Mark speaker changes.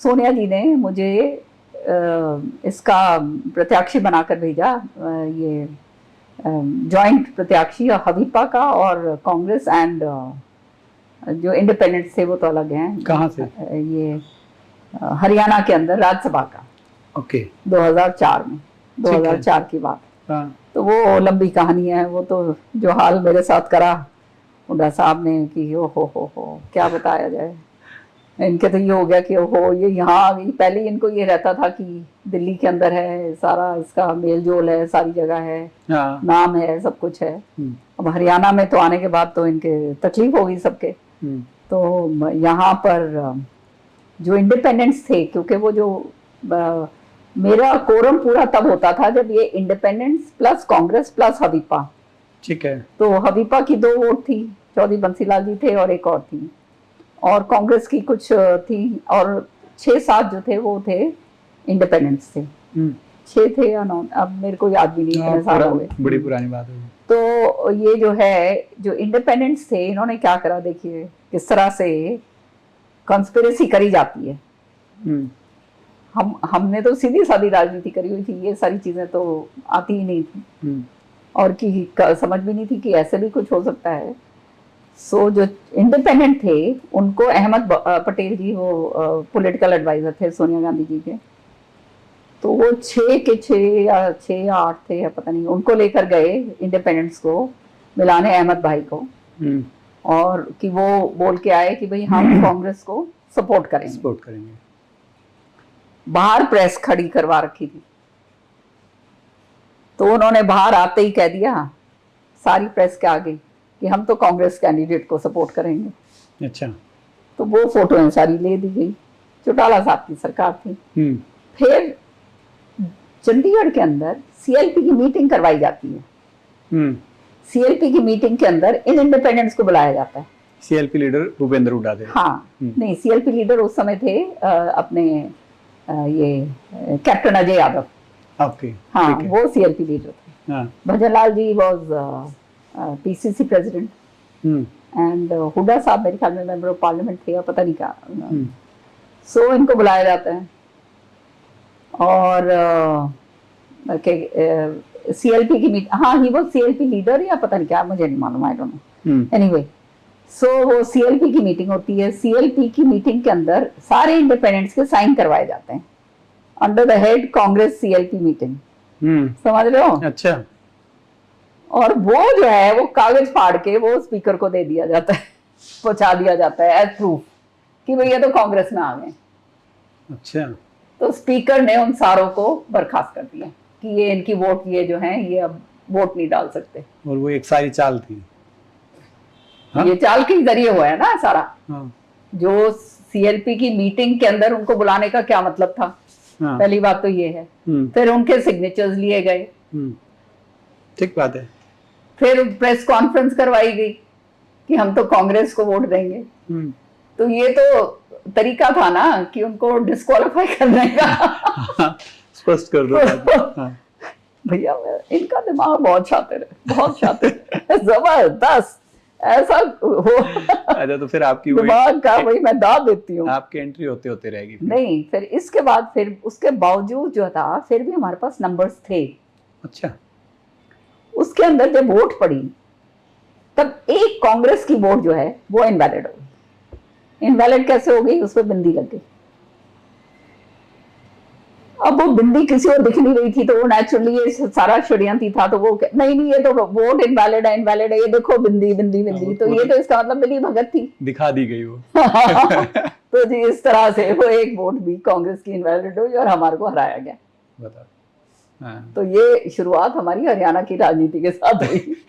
Speaker 1: सोनिया जी ने मुझे इसका प्रत्याशी बनाकर भेजा, ये जॉइंट प्रत्याशी हवीपा का, और कांग्रेस एंड जो इंडिपेंडेंट्स थे वो तो अलग हैं।
Speaker 2: कहाँ से?
Speaker 1: ये हरियाणा के अंदर राज्यसभा का।
Speaker 2: ओके।
Speaker 1: 2004 में, 2004 की बात।
Speaker 2: हाँ।
Speaker 1: तो वो लंबी कहानी है, वो तो जो हाल मेरे साथ करा हुड्डा साहब ने कि हो क्या बताया जाए। इनके तो ये हो गया कि ओहो ये यहाँ आ गई। पहले इनको ये रहता था कि दिल्ली के अंदर है, सारा इसका मेल जोल है, सारी जगह है,
Speaker 2: हाँ।
Speaker 1: नाम है, सब कुछ है। अब हरियाणा में तो आने के बाद तो इनके तकलीफ हो गई सबके। तो यहाँ पर जो इंडिपेंडेंट्स थे, क्योंकि वो जो मेरा कोरम पूरा तब होता था जब ये इंडिपेंडेंट्स प्लस कांग्रेस प्लस हवीपा।
Speaker 2: ठीक है।
Speaker 1: तो हवीपा की 2 वोट थी, चौधरी बंसीलाल जी थे और एक और थी, और कांग्रेस की कुछ थी, और 6-7 जो थे वो थे इंडिपेंडेंट्स थे। 6 थे या 9, अब मेरे को याद भी नहीं, इतने साल हो गए,
Speaker 2: बड़ी पुरानी बात है।
Speaker 1: तो ये जो है, जो इंडिपेंडेंट्स थे, इन्होंने क्या करा, देखिए किस तरह से कंस्पिरेसी करी जाती है। हमने तो सीधी सादी राजनीति करी हुई थी, ये सारी चीजें तो आती ही नहीं थी, और कि समझ भी नहीं थी कि ऐसे भी कुछ हो सकता है। सो जो इंडिपेंडेंट थे उनको अहमद पटेल जी, वो पॉलिटिकल एडवाइजर थे सोनिया गांधी जी के, तो वो 6 या 8 थे या पता नहीं, उनको लेकर गए इंडिपेंडेंट्स को मिलाने, अहमद भाई को, और कि वो बोल के आए कि भाई हम कांग्रेस को सपोर्ट करेंगे। बाहर प्रेस खड़ी करवा रखी थी, तो उन्होंने बाहर आते ही कह दिया सारी प्रेस के आगे कि हम तो कांग्रेस कैंडिडेट को सपोर्ट करेंगे।
Speaker 2: अच्छा।
Speaker 1: तो वो फोटो सारी ले दी गई। चौटाला साहब की सरकार थी। फिर चंडीगढ़ के अंदर सीएलपी की मीटिंग करवाई जाती है। सीएलपी की मीटिंग के अंदर इन इंडिपेंडेंट्स को बुलाया जाता है।
Speaker 2: सीएलपी लीडर भूपेंद्र हुड्डा थे।
Speaker 1: हाँ, नहीं, सीएलपी लीडर उस समय थे अपने ये कैप्टन अजय यादव।
Speaker 2: ओके।
Speaker 1: हाँ, वो सीएलपी लीडर थे।
Speaker 2: हाँ।
Speaker 1: Bhajanlal ji was PCC president, and Hooda साहब मेरे ख्याल में मेंबर ऑफ पार्लियामेंट थे या पता नहीं क्या। सो इनको बुलाया जाता है, और सीएलपी की मीटिंग, हाँ, ही वो सीएलपी लीडर या पता नहीं क्या, मुझे नहीं मालूम, आई डोंट नो। एनीवे, सो वो सीएलपी की मीटिंग होती है। सीएलपी की मीटिंग के अंदर सारे इंडिपेंडेंट्स के साइन करवाए जाते हैं under the head Congress CLP meeting. समझ रहे हो?
Speaker 2: अच्छा।
Speaker 1: और वो जो है वो कागज फाड़ के वो स्पीकर को दे दिया जाता है, पहुंचा दिया जाता है एज प्रूफ कि भैया तो कांग्रेस में आ गए।
Speaker 2: अच्छा।
Speaker 1: तो स्पीकर ने उन सारों को बर्खास्त कर दिया कि ये इनकी वोट, ये जो है ये अब वोट नहीं डाल सकते।
Speaker 2: और वो एक सारी चाल थी। हाँ?
Speaker 1: ये चाल के जरिए हुआ है ना सारा।
Speaker 2: हाँ।
Speaker 1: जो सीएलपी की मीटिंग के अंदर उनको बुलाने का क्या मतलब था? हाँ। पहली बात तो ये है। फिर उनके सिग्नेचर्स लिए गए।
Speaker 2: ठीक बात है।
Speaker 1: फिर प्रेस कॉन्फ्रेंस करवाई गई कि हम तो कांग्रेस को वोट देंगे। तो ये तो तरीका था ना कि उनको डिस्क्वालीफाई करने का।
Speaker 2: स्पष्ट कर दो।
Speaker 1: भैया इनका दिमाग बहुत शातिर है, बहुत शातिर है, जबरदस्त। ऐसा हो।
Speaker 2: अच्छा, तो फिर आपकी
Speaker 1: दिमाग का वही मैं दाद देती हूँ।
Speaker 2: आपकी एंट्री होते होते रहेगी।
Speaker 1: नहीं, फिर इसके बाद, फिर उसके बावजूद जो था, फिर भी हमारे पास नंबर्स थे।
Speaker 2: अच्छा।
Speaker 1: उसके अंदर जब वोट पड़ी तब एक कांग्रेस की वोट जो है वो इनवैलिड हो गई। इनवैलिड कैसे हो गई? उस पर बिंदी लग गई। अब वो बिंदी किसी और दिख नहीं रही थी, तो वो नेचुरली ये सारा षड्यंत्र था। तो वो नहीं, ये तो वोट इनवैलिड है, इनवैलिड है, ये देखो बिंदी बिंदी बिंदी। तो ये तो इसका मतलब मिली भगत थी,
Speaker 2: दिखा दी गई वो।
Speaker 1: तो जी इस तरह से वो एक वोट भी कांग्रेस की इनवैलिड हुई और हमारे को हराया गया।
Speaker 2: बता। हाँ।
Speaker 1: तो ये शुरुआत हमारी हरियाणा की राजनीति के साथ हुई।